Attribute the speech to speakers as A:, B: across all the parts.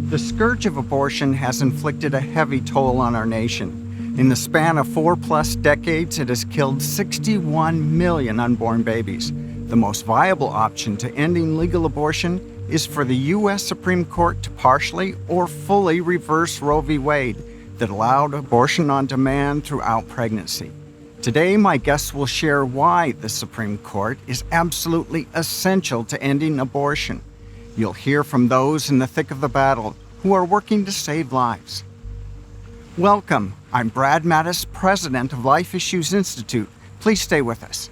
A: The scourge of abortion has inflicted a heavy toll on our nation. In the span of 4+ decades, it has killed 61 million unborn babies. The most viable option to ending legal abortion is for the U.S. Supreme Court to partially or fully reverse Roe v. Wade that allowed abortion on demand throughout pregnancy. Today, my guests will share why the Supreme Court is absolutely essential to ending abortion. You'll hear from those in the thick of the battle who are working to save lives. Welcome. I'm Brad Mattis, president of Life Issues Institute. Please stay with us.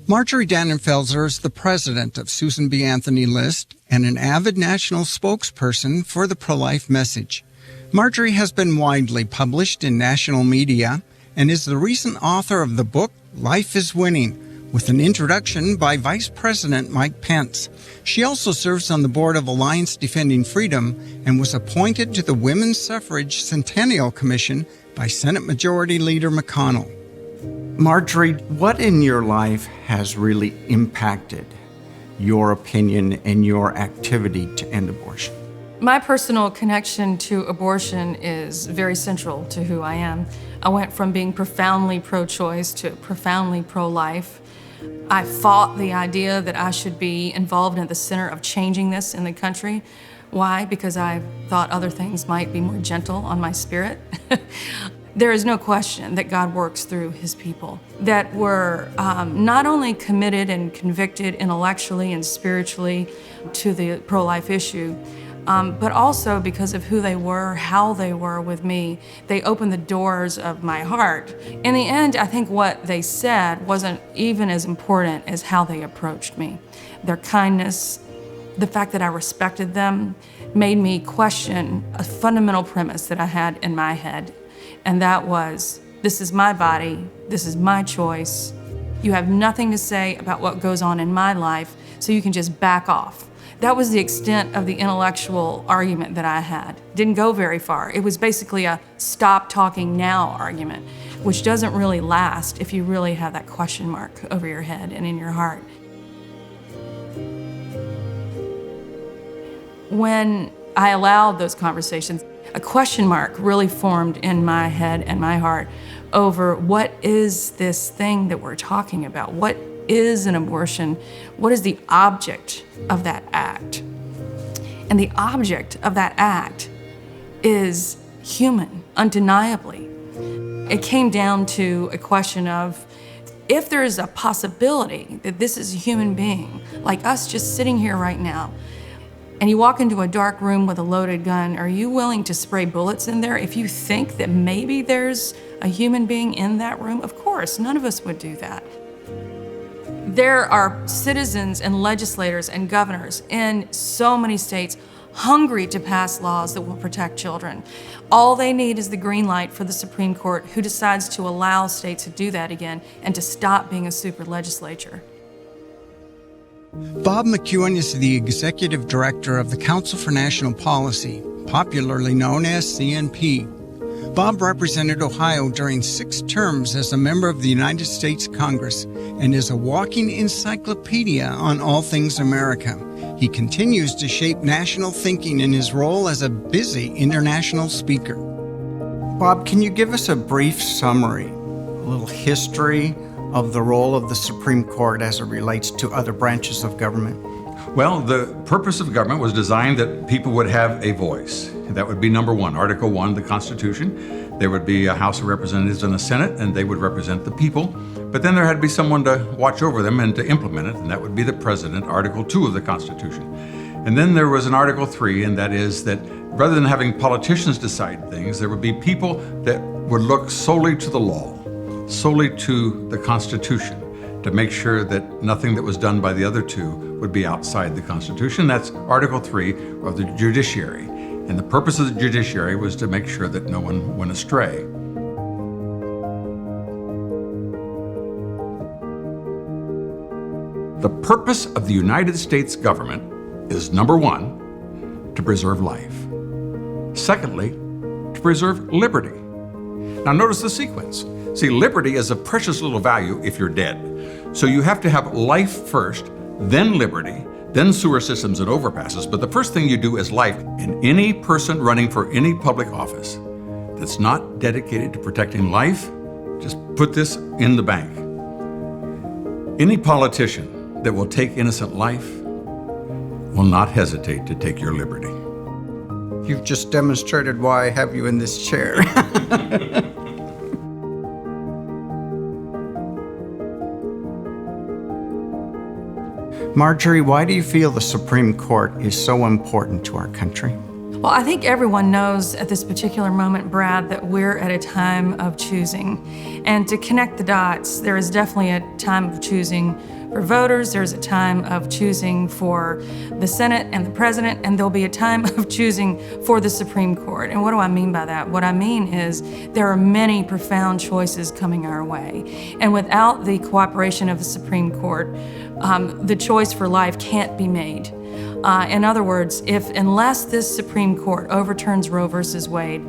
A: Marjorie Dannenfelser is the president of Susan B. Anthony List and an avid national spokesperson for the pro-life message. Marjorie has been widely published in national media and is the recent author of the book Life is Winning, with an introduction by Vice President Mike Pence. She also serves on the board of Alliance Defending Freedom and was appointed to the Women's Suffrage Centennial Commission by Senate Majority Leader McConnell. Marjorie, what in your life has really impacted your opinion and your activity to end abortion?
B: My personal connection to abortion is very central to who I am. I went from being profoundly pro-choice to profoundly pro-life. I fought the idea that I should be involved in the center of changing this in the country. Why? Because I thought other things might be more gentle on my spirit. There is no question that God works through his people that were not only committed and convicted intellectually and spiritually to the pro-life issue, but also because of who they were, how they were with me. They opened the doors of my heart. In the end, I think what they said wasn't even as important as how they approached me. Their kindness, the fact that I respected them, made me question a fundamental premise that I had in my head. And that was, this is my body, this is my choice. You have nothing to say about what goes on in my life, so you can just back off. That was the extent of the intellectual argument that I had. Didn't go very far. It was basically a stop talking now argument, which doesn't really last if you really have that question mark over your head and in your heart. When I allowed those conversations, a question mark really formed in my head and my heart over what is this thing that we're talking about? What is an abortion? What is the object of that act? And the object of that act is human, undeniably. It came down to a question of, if there is a possibility that this is a human being, like us just sitting here right now, and you walk into a dark room with a loaded gun, are you willing to spray bullets in there if you think that maybe there's a human being in that room? Of course, none of us would do that. There are citizens and legislators and governors in so many states hungry to pass laws that will protect children. All they need is the green light for the Supreme Court, who decides to allow states to do that again and to stop being a super legislature.
A: Bob McEwen is the executive director of the Council for National Policy, popularly known as CNP. Bob represented Ohio during 6 terms as a member of the United States Congress and is a walking encyclopedia on all things America. He continues to shape national thinking in his role as a busy international speaker. Bob, can you give us a brief summary, a little history of the role of the Supreme Court as it relates to other branches of government?
C: Well, the purpose of government was designed that people would have a voice. That would be number 1, Article 1, the Constitution. There would be a House of Representatives and a Senate, and they would represent the people. But then there had to be someone to watch over them and to implement it, and that would be the President, Article 2 of the Constitution. And then there was an Article 3, and that is that rather than having politicians decide things, there would be people that would look solely to the law, solely to the Constitution, to make sure that nothing that was done by the other two would be outside the Constitution. That's Article 3 of the judiciary. And the purpose of the judiciary was to make sure that no one went astray. The purpose of the United States government is, number 1, to preserve life. Secondly, to preserve liberty. Now notice the sequence. See, liberty is of precious little value if you're dead. So you have to have life first, then liberty, then sewer systems and overpasses, but the first thing you do is life. And any person running for any public office that's not dedicated to protecting life, just put this in the bank. Any politician that will take innocent life will not hesitate to take your liberty.
A: You've just demonstrated why I have you in this chair. Marjorie, why do you feel the Supreme Court is so important to our country?
B: Well, I think everyone knows at this particular moment, Brad, that we're at a time of choosing. And to connect the dots, there is definitely a time of choosing for voters, there's a time of choosing for the Senate and the President, and there'll be a time of choosing for the Supreme Court. And what do I mean by that? What I mean is there are many profound choices coming our way. And without the cooperation of the Supreme Court, the choice for life can't be made. In other words, unless this Supreme Court overturns Roe versus Wade,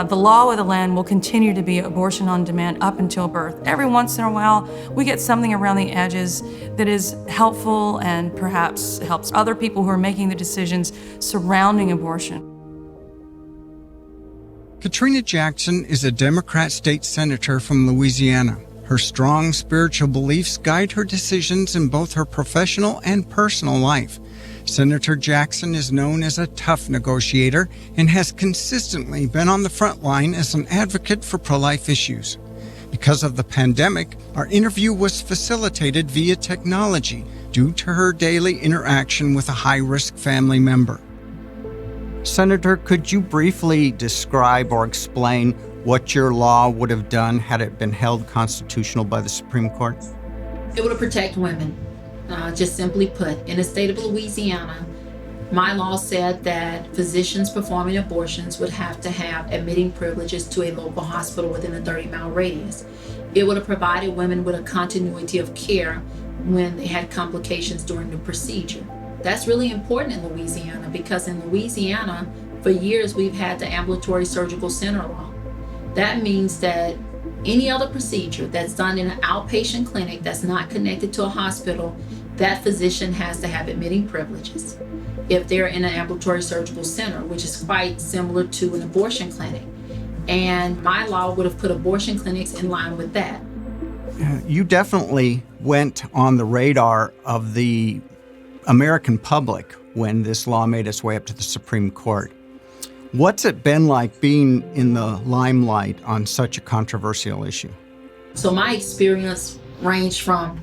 B: the law of the land will continue to be abortion on demand up until birth. Every once in a while, we get something around the edges that is helpful and perhaps helps other people who are making the decisions surrounding abortion.
A: Katrina Jackson is a Democrat state senator from Louisiana. Her strong spiritual beliefs guide her decisions in both her professional and personal life. Senator Jackson is known as a tough negotiator and has consistently been on the front line as an advocate for pro-life issues. Because of the pandemic, our interview was facilitated via technology due to her daily interaction with a high-risk family member. Senator, could you briefly describe or explain what your law would have done had it been held constitutional by the Supreme Court?
D: It would have protected women. Just simply put, in the state of Louisiana, my law said that physicians performing abortions would have to have admitting privileges to a local hospital within a 30-mile radius. It would have provided women with a continuity of care when they had complications during the procedure. That's really important in Louisiana because in Louisiana, for years, we've had the ambulatory surgical center law. That means that any other procedure that's done in an outpatient clinic that's not connected to a hospital, that physician has to have admitting privileges if they're in an ambulatory surgical center, which is quite similar to an abortion clinic. And my law would have put abortion clinics in line with that.
A: You definitely went on the radar of the American public when this law made its way up to the Supreme Court. What's it been like being in the limelight on such a controversial issue?
D: So my experience ranged from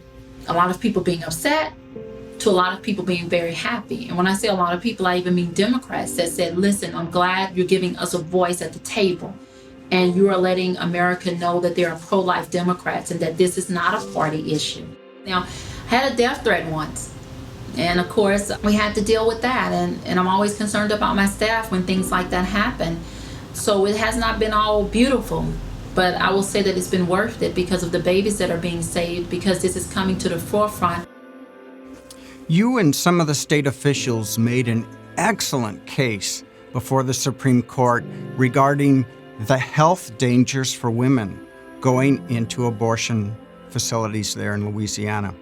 D: a lot of people being upset to a lot of people being very happy. And when I say a lot of people, I even mean Democrats that said, listen, I'm glad you're giving us a voice at the table and you are letting America know that there are pro-life Democrats and that this is not a party issue. Now, I had a death threat once. And of course, we had to deal with that. And I'm always concerned about my staff when things like that happen. So it has not been all beautiful, but I will say that it's been worth it because of the babies that are being saved, because this is coming to the forefront.
A: You and some of the state officials made an excellent case before the Supreme Court regarding the health dangers for women going into abortion facilities there in Louisiana.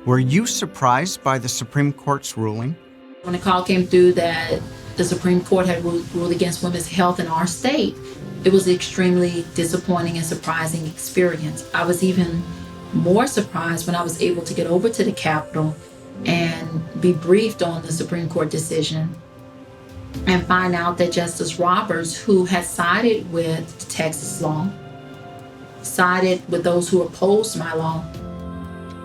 A: Were you surprised by the Supreme Court's ruling?
D: When the call came through that the Supreme Court had ruled against women's health in our state, it was an extremely disappointing and surprising experience. I was even more surprised when I was able to get over to the Capitol and be briefed on the Supreme Court decision and find out that Justice Roberts, who had sided with the Texas law, sided with those who opposed my law.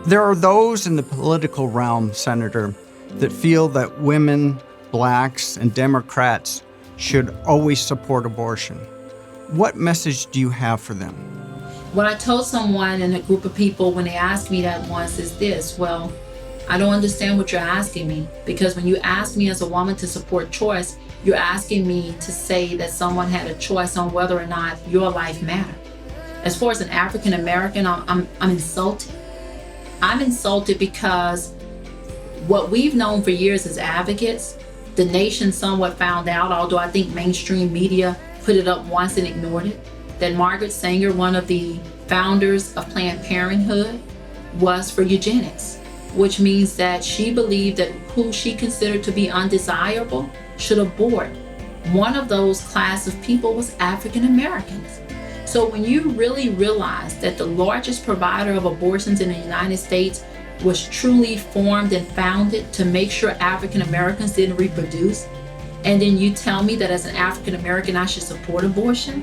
A: There are those in the political realm, Senator, that feel that women, blacks, and Democrats should always support abortion. What message do you have for them?
D: What I told someone in a group of people when they asked me that once is this: well, I don't understand what you're asking me, because when you ask me as a woman to support choice, you're asking me to say that someone had a choice on whether or not your life mattered. As far as an African American, I'm insulted. I'm insulted because what we've known for years as advocates, the nation somewhat found out, although I think mainstream media put it up once and ignored it, that Margaret Sanger, one of the founders of Planned Parenthood, was for eugenics. which means that she believed that who she considered to be undesirable should abort. One of those class of people was African Americans. So when you really realize that the largest provider of abortions in the United States was truly formed and founded to make sure African Americans didn't reproduce, and then you tell me that as an African American I should support abortion,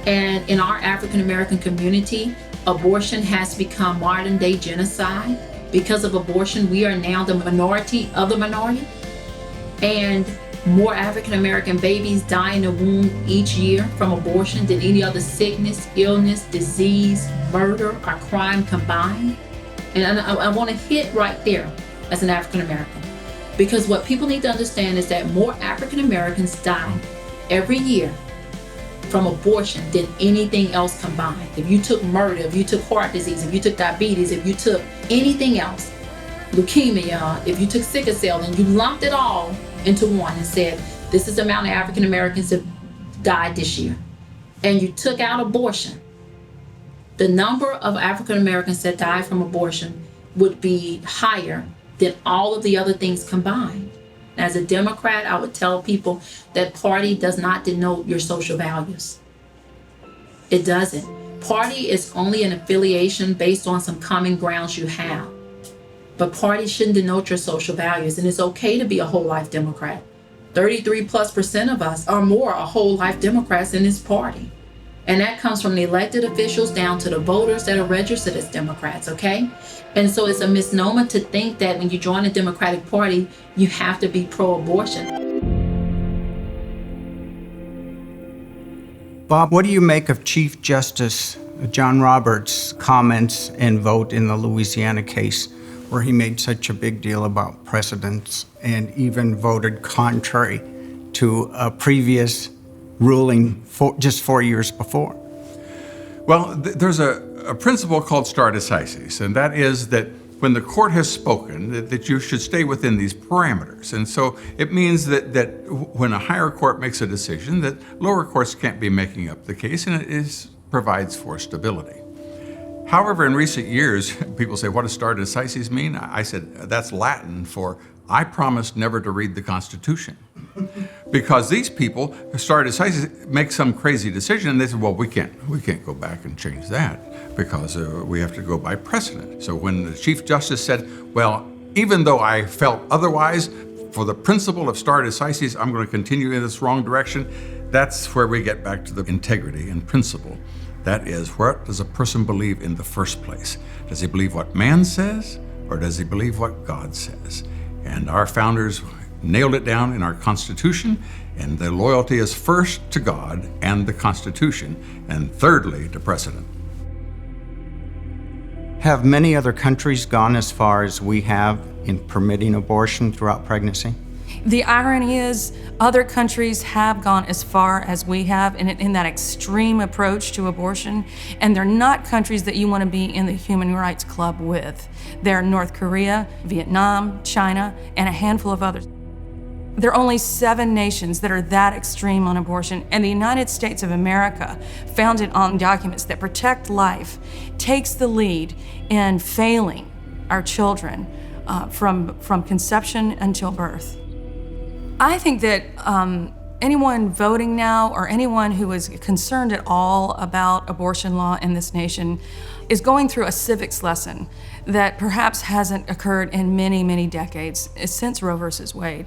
D: and in our African American community, abortion has become modern day genocide. Because of abortion, we are now the minority of the minority, and more African American babies die in the womb each year from abortion than any other sickness, illness, disease, murder, or crime combined. And I want to hit right there as an African American, because what people need to understand is that more African Americans die every year from abortion than anything else combined. If you took murder, if you took heart disease, if you took diabetes, if you took anything else, leukemia, if you took sickle cell, and you lumped it all into one and said, this is the amount of African Americans that died this year, and you took out abortion, the number of African Americans that died from abortion would be higher than all of the other things combined. As a Democrat, I would tell people that party does not denote your social values. It doesn't. Party is only an affiliation based on some common grounds you have. But party shouldn't denote your social values, and it's okay to be a whole life Democrat. 33+% of us are more a whole life Democrats in this party. And that comes from the elected officials down to the voters that are registered as Democrats, okay? And so it's a misnomer to think that when you join the Democratic Party, you have to be pro-abortion.
A: Bob, what do you make of Chief Justice John Roberts' comments and vote in the Louisiana case, where he made such a big deal about precedents and even voted contrary to a previous ruling just 4 years before?
C: Well, there's a principle called stare decisis, and that is that when the court has spoken, that you should stay within these parameters. And so it means that when a higher court makes a decision, that lower courts can't be making up the case, and it provides for stability. However, in recent years, people say, what does stare decisis mean? I said, that's Latin for, I promised never to read the Constitution. Because these people, stare decisis, make some crazy decision, and they say, well, we can't go back and change that because we have to go by precedent. So when the Chief Justice said, well, even though I felt otherwise, for the principle of stare decisis, I'm going to continue in this wrong direction, that's where we get back to the integrity and principle. That is, what does a person believe in the first place? Does he believe what man says, or does he believe what God says? And our founders nailed it down in our Constitution, and the loyalty is first to God and the Constitution, and thirdly to precedent.
A: Have many other countries gone as far as we have in permitting abortion throughout pregnancy?
B: The irony is, other countries have gone as far as we have in that extreme approach to abortion, and they're not countries that you want to be in the Human Rights Club with. They're North Korea, Vietnam, China, and a handful of others. There are only 7 nations that are that extreme on abortion, and the United States of America, founded on documents that protect life, takes the lead in failing our children from conception until birth. I think that anyone voting now, or anyone who is concerned at all about abortion law in this nation, is going through a civics lesson that perhaps hasn't occurred in many, many decades since Roe versus Wade.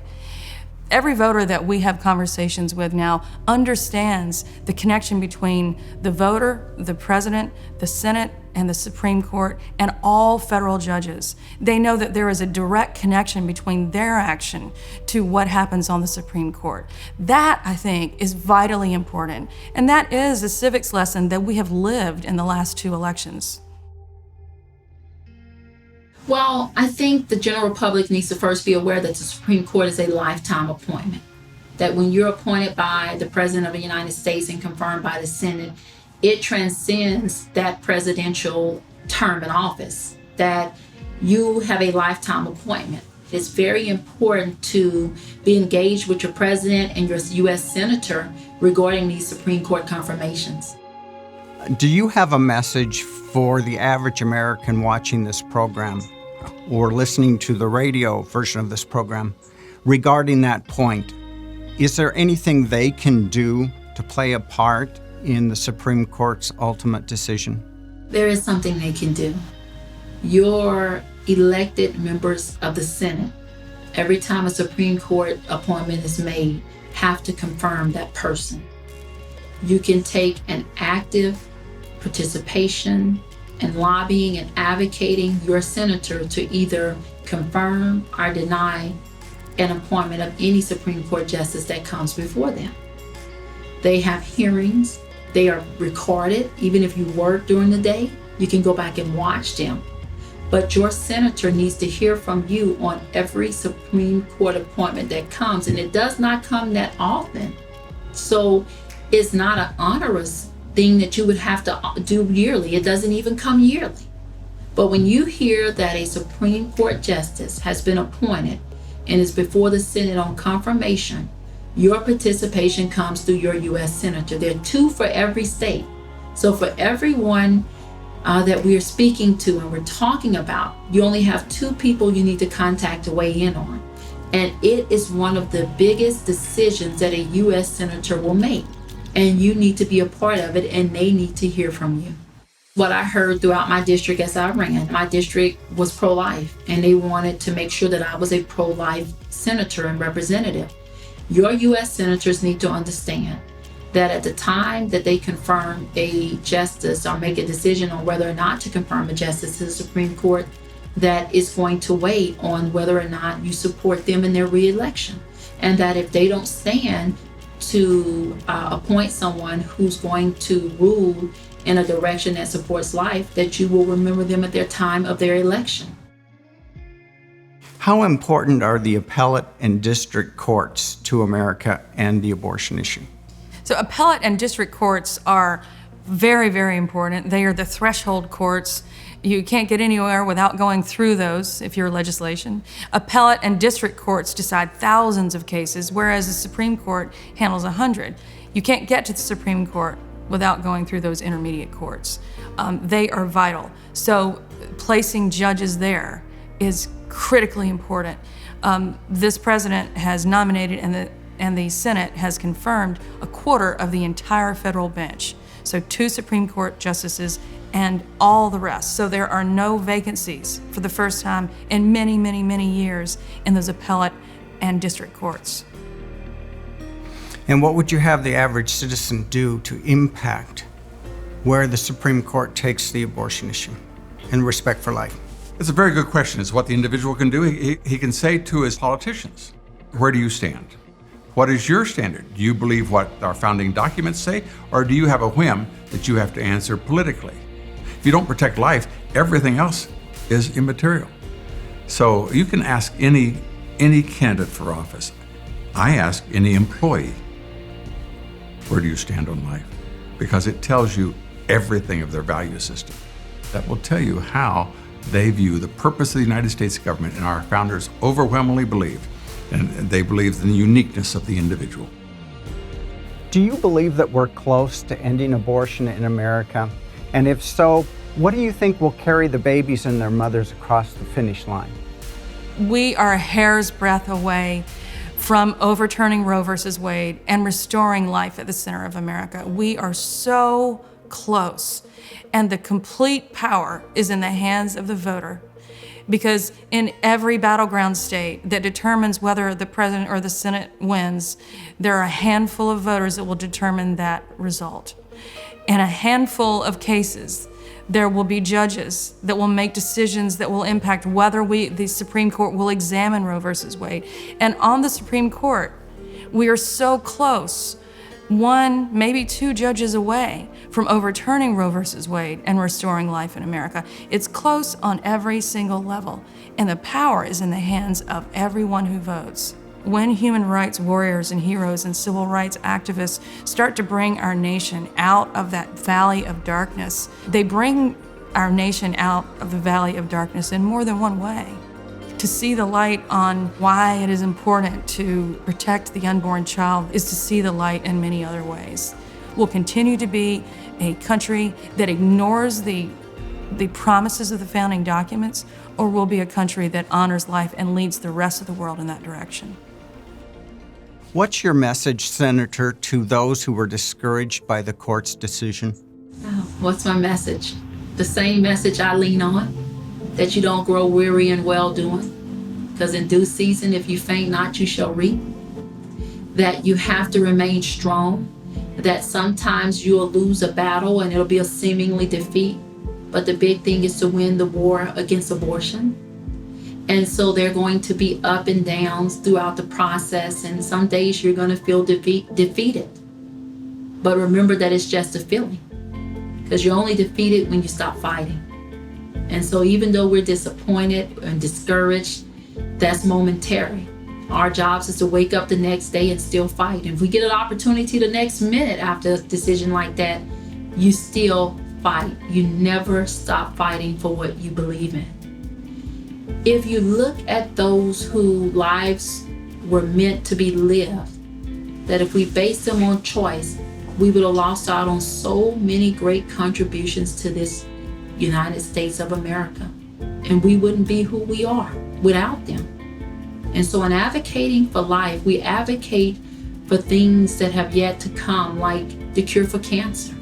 B: Every voter that we have conversations with now understands the connection between the voter, the president, the Senate, and the Supreme Court, and all federal judges. They know that there is a direct connection between their action to what happens on the Supreme Court. That, I think, is vitally important. And that is a civics lesson that we have lived in the last 2 elections.
D: Well, I think the general public needs to first be aware that the Supreme Court is a lifetime appointment. That when you're appointed by the President of the United States and confirmed by the Senate, it transcends that presidential term in office, that you have a lifetime appointment. It's very important to be engaged with your president and your U.S. senator regarding these Supreme Court confirmations.
A: Do you have a message for the average American watching this program or listening to the radio version of this program regarding that point, is there anything they can do to play a part in the Supreme Court's ultimate decision?
D: There is something they can do. Your elected members of the Senate, every time a Supreme Court appointment is made, have to confirm that person. You can take an active participation in lobbying and advocating your senator to either confirm or deny an appointment of any Supreme Court justice that comes before them. They have hearings. They are recorded. Even if you work during the day, you can go back and watch them. But your senator needs to hear from you on every Supreme Court appointment that comes, and it does not come that often. So it's not an onerous thing that you would have to do yearly. It doesn't even come yearly. But when you hear that a Supreme Court justice has been appointed and is before the Senate on confirmation, your participation comes through your U.S. Senator. There are 2 for every state. So for everyone that we are speaking to and we're talking about, you only have 2 people you need to contact to weigh in on. And it is one of the biggest decisions that a U.S. Senator will make. And you need to be a part of it, and they need to hear from you. What I heard throughout my district as I ran, my district was pro-life, and they wanted to make sure that I was a pro-life senator and representative. Your U.S. senators need to understand that at the time that they confirm a justice or make a decision on whether or not to confirm a justice to the Supreme Court, that is going to weigh on whether or not you support them in their re-election. And that if they don't stand to appoint someone who's going to rule in a direction that supports life, that you will remember them at their time of their election.
A: How important are the appellate and district courts to America and the abortion issue?
B: So appellate and district courts are very, very important. They are the threshold courts. You can't get anywhere without going through those if you're legislation. Appellate and district courts decide thousands of cases, whereas the Supreme Court handles 100. You can't get to the Supreme Court without going through those intermediate courts. They are vital. So placing judges there is critically important. This president has nominated and the Senate has confirmed a quarter of the entire federal bench. So 2 Supreme Court justices and all the rest. So there are no vacancies for the first time in many, many, many years in those appellate and district courts.
A: And what would you have the average citizen do to impact where the Supreme Court takes the abortion issue and respect for life?
C: It's a very good question. It's what the individual can do. He can say to his politicians, where do you stand? What is your standard? Do you believe what our founding documents say, or do you have a whim that you have to answer politically? If you don't protect life, everything else is immaterial. So you can ask any candidate for office. I ask any employee, where do you stand on life? Because it tells you everything of their value system. That will tell you how they view the purpose of the United States government, and our founders overwhelmingly believed, and they believed in the uniqueness of the individual.
A: Do you believe that we're close to ending abortion in America? And if so, what do you think will carry the babies and their mothers across the finish line?
B: We are a hair's breadth away from overturning Roe versus Wade and restoring life at the center of America. We are so close, and the complete power is in the hands of the voter. Because in every battleground state that determines whether the president or the Senate wins, there are a handful of voters that will determine that result. In a handful of cases, there will be judges that will make decisions that will impact whether the Supreme Court will examine Roe versus Wade. And on the Supreme Court, we are so close, 1, maybe 2 judges away from overturning Roe versus Wade and restoring life in America. It's close on every single level, and the power is in the hands of everyone who votes. When human rights warriors and heroes and civil rights activists start to bring our nation out of that valley of darkness, they bring our nation out of the valley of darkness in more than one way. To see the light on why it is important to protect the unborn child is to see the light in many other ways. We'll continue to be a country that ignores the the promises of the founding documents, or we'll be a country that honors life and leads the rest of the world in that direction.
A: What's your message, Senator, to those who were discouraged by the court's decision?
D: Oh, what's my message? The same message I lean on, that you don't grow weary in well-doing, because in due season, if you faint not, you shall reap. That you have to remain strong, that sometimes you'll lose a battle and it'll be a seemingly defeat, but the big thing is to win the war against abortion. And so there are going to be up and downs throughout the process, and some days you're going to feel defeated. But remember that it's just a feeling, because you're only defeated when you stop fighting. And so even though we're disappointed and discouraged, that's momentary. Our jobs is to wake up the next day and still fight. If we get an opportunity the next minute after a decision like that, you still fight. You never stop fighting for what you believe in. If you look at those whose lives were meant to be lived, that if we based them on choice, we would have lost out on so many great contributions to this United States of America. And we wouldn't be who we are without them. And so in advocating for life, we advocate for things that have yet to come, like the cure for cancer.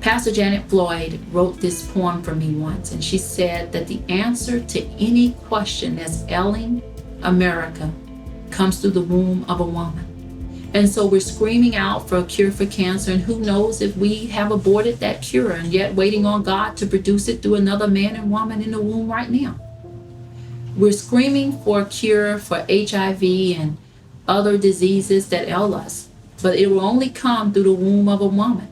D: Pastor Janet Floyd wrote this poem for me once, and she said that the answer to any question that's ailing America comes through the womb of a woman. And so we're screaming out for a cure for cancer, and who knows if we have aborted that cure and yet waiting on God to produce it through another man and woman in the womb right now. We're screaming for a cure for HIV and other diseases that ail us, but it will only come through the womb of a woman.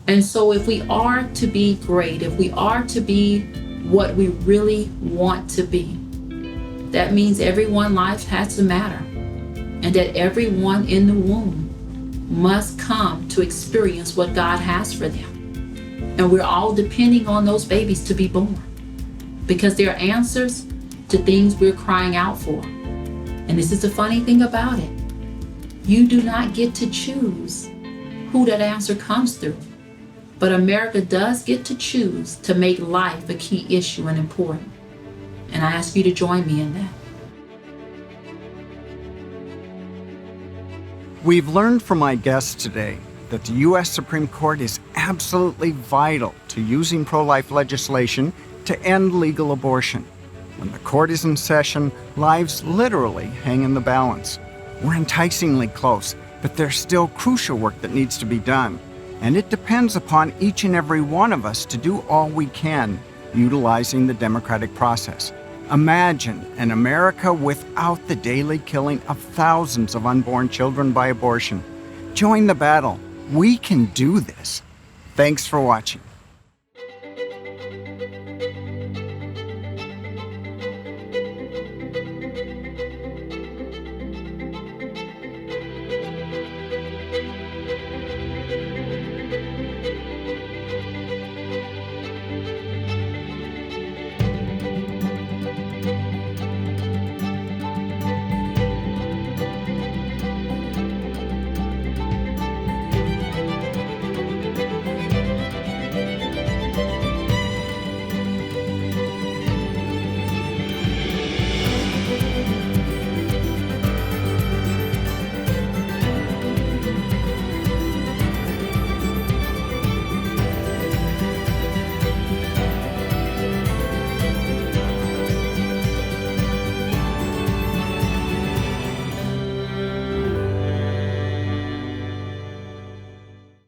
D: And so if we are to be great, if we are to be what we really want to be, that means everyone's life has to matter, and that everyone in the womb must come to experience what God has for them. And we're all depending on those babies to be born, because they're answers to things we're crying out for. And this is the funny thing about it. You do not get to choose who that answer comes through. But America does get to choose to make life a key issue and important. And I ask you to join me in that.
A: We've learned from my guests today that the U.S. Supreme Court is absolutely vital to using pro-life legislation to end legal abortion. When the court is in session, lives literally hang in the balance. We're enticingly close, but there's still crucial work that needs to be done. And it depends upon each and every one of us to do all we can, utilizing the democratic process. Imagine an America without the daily killing of thousands of unborn children by abortion. Join the battle. We can do this. Thanks for watching.